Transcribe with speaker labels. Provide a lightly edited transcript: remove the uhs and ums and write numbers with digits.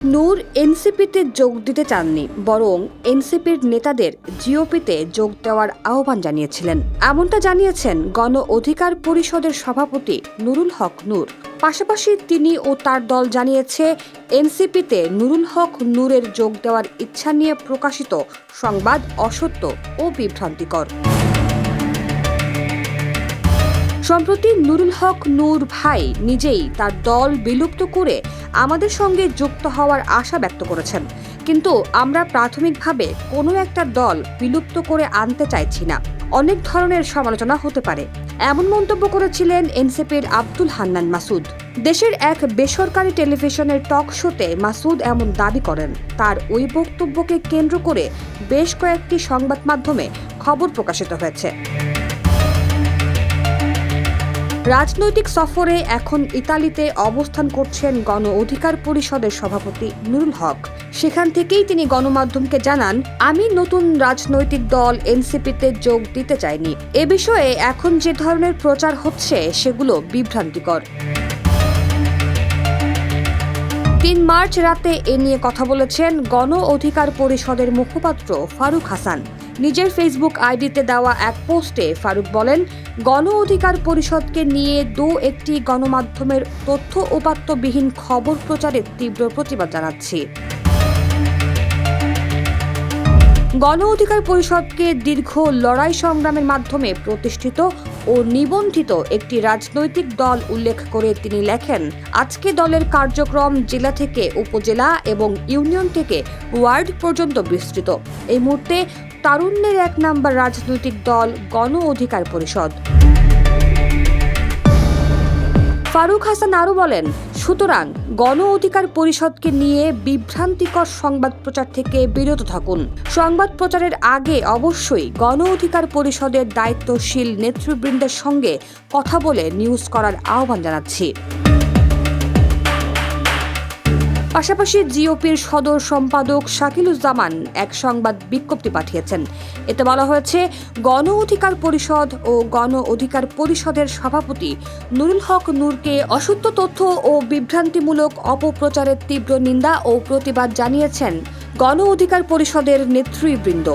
Speaker 1: নূর এনসিপিতে যোগ দিতে চাননি, বরং এনসিপির নেতাদের জিওপিতে যোগ দেওয়ার আহ্বান জানিয়েছিলেন। এমনটা জানিয়েছেন গণ অধিকার পরিষদের সভাপতি নুরুল হক নূর। পাশাপাশি তিনি ও তার দল জানিয়েছে, এনসিপিতে নুরুল হক নূরের যোগ দেওয়ার ইচ্ছা নিয়ে প্রকাশিত সংবাদ অসত্য ও বিভ্রান্তিকর। সম্প্রতি নুরুল হক নূর ভাই নিজেই তার দল বিলুপ্ত করে আমাদের সঙ্গে যুক্ত হওয়ার আশা ব্যক্ত করেছেন, কিন্তু আমরা প্রাথমিকভাবে কোনো একটা দল বিলুপ্ত করে আনতে চাইছি না। অনেক ধরনের সমালোচনা হতে পারে, এমন মন্তব্য করেছিলেন এনসিপির আব্দুল হান্নান মাসুদ। দেশের এক বেসরকারি টেলিভিশনের টক শোতে মাসুদ এমন দাবি করেন। তার ওই বক্তব্যকে কেন্দ্র করে বেশ কয়েকটি সংবাদ মাধ্যমে খবর প্রকাশিত হয়েছে। রাজনৈতিক সফরে এখন ইতালিতে অবস্থান করছেন গণ অধিকার পরিষদের সভাপতি নুরুল হক। সেখান থেকেই তিনি গণমাধ্যমকে জানান, আমি নতুন রাজনৈতিক দল এনসিপিতে যোগ দিতে চাইনি। এ বিষয়ে এখন যে ধরনের প্রচার হচ্ছে সেগুলো বিভ্রান্তিকর। ৩ মার্চ রাতে এ নিয়ে কথা বলেছেন গণ অধিকার পরিষদের মুখপাত্র ফারুক হাসান। নিজের ফেসবুক আইডিতে দেওয়া এক পোস্টে ফারুক বলেন, গণ অধিকার পরিষদকে নিয়ে একটি গণমাধ্যমের তথ্য উপাত্তবিহীন খবর প্রচারের তীব্র প্রতিবাদ জানাচ্ছি। গণ অধিকার পরিষদকে দীর্ঘ লড়াই সংগ্রামের মাধ্যমে প্রতিষ্ঠিত ও নিবন্ধিত একটি রাজনৈতিক দল উল্লেখ করে তিনি লেখেন, আজকে দলের কার্যক্রম জেলা থেকে উপজেলা এবং ইউনিয়ন থেকে ওয়ার্ড পর্যন্ত বিস্তৃত। এই মুহূর্তে তারুণ্যের ১ নম্বর রাজনৈতিক দল গণ অধিকার পরিষদ। ফারুক হাসান আরও বলেন, সুতরাং গণ অধিকার পরিষদকে নিয়ে বিভ্রান্তিকর সংবাদ প্রচার থেকে বিরত থাকুন। সংবাদ প্রচারের আগে অবশ্যই গণ অধিকার পরিষদের দায়িত্বশীল নেতৃবৃন্দের সঙ্গে কথা বলে নিউজ করার আহ্বান জানাচ্ছি। পাশাপাশি জিওপির সদর সম্পাদক শাকিলুজ্জামান এক সংবাদ বিজ্ঞপ্তি পাঠিয়েছেন। এতে বলা হয়েছে, গণ অধিকার পরিষদ ও গণ অধিকার পরিষদের সভাপতি নুরুল হক নূরকে অসত্য তথ্য ও বিভ্রান্তিমূলক অপপ্রচারের তীব্র নিন্দা ও প্রতিবাদ জানিয়েছেন গণ অধিকার পরিষদের নেতৃবৃন্দ।